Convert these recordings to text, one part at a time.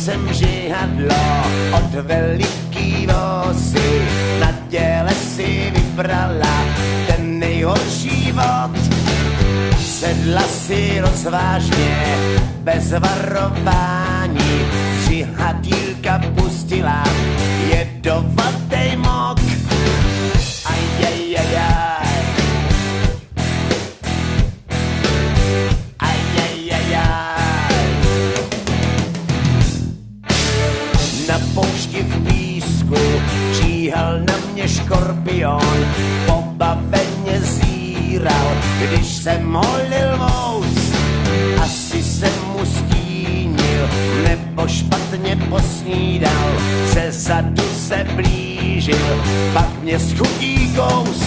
jsem žihadlo od veliký vosy, na těle si vybrala ten nejhorší vod. Sedla si rozvážně, bez varování, žihadílka pustila jedovatej mok. Ajajajaj. Na poušti v písku číhal na mě škorpion, pobaveně zíral, když jsem holil vous. Asi jsem mu stínil, nebo špatně posnídal, ze zadu se blížil, pak mě schutí kous.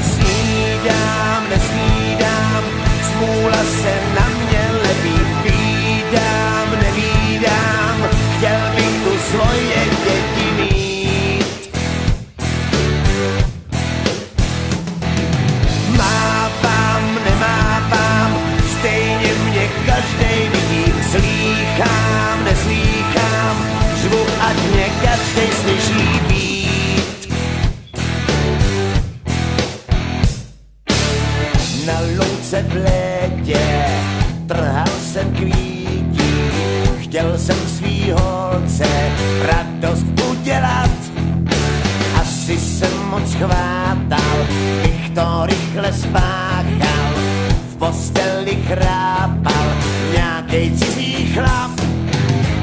Snídám, nesnídám, smůla se na mě lepí, vídám, nevídám, chtěl bych tu svoje děti mít. Mávám, nemávám, stejně mě každej vidí, slýchám, neslýchám, řvu, ať mě každej slyší být. Na louce v létě trhal jsem kvítí, chtěl jsem svý holce radost udělat. Asi jsem moc chvátal, bych to rychle spáchal, v posteli chrápal nějakej cizí chlap.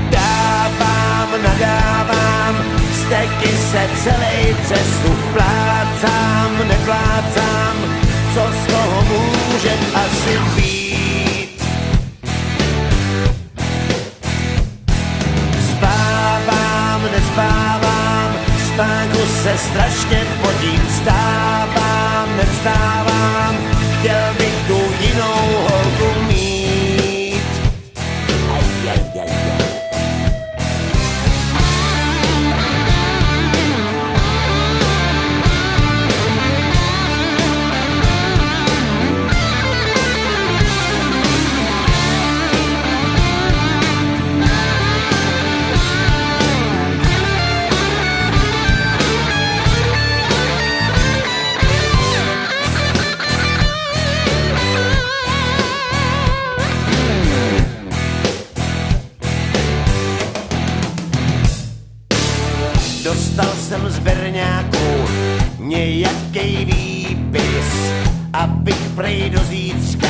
Dávám, nadávám, steky se celej cestu plácám, neplácám, co z toho může asi být. Spávám, nespávám, spánku se strašně potím, vstávám, nevstávám, chtěl bych tu jinou holku mít. Ajajajaj. Dostal jsem z berňáku nějakej výpis, abych prej do zítřka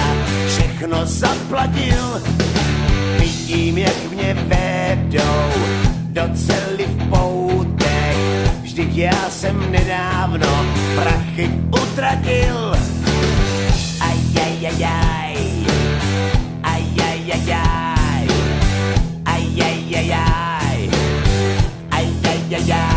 všechno zaplatil. Vidím, jak mě vedou do cely v poutech, vždyť já jsem nedávno prachy utratil. Ajajajaj, ajajajaj, ajajajaj, ajajajaj.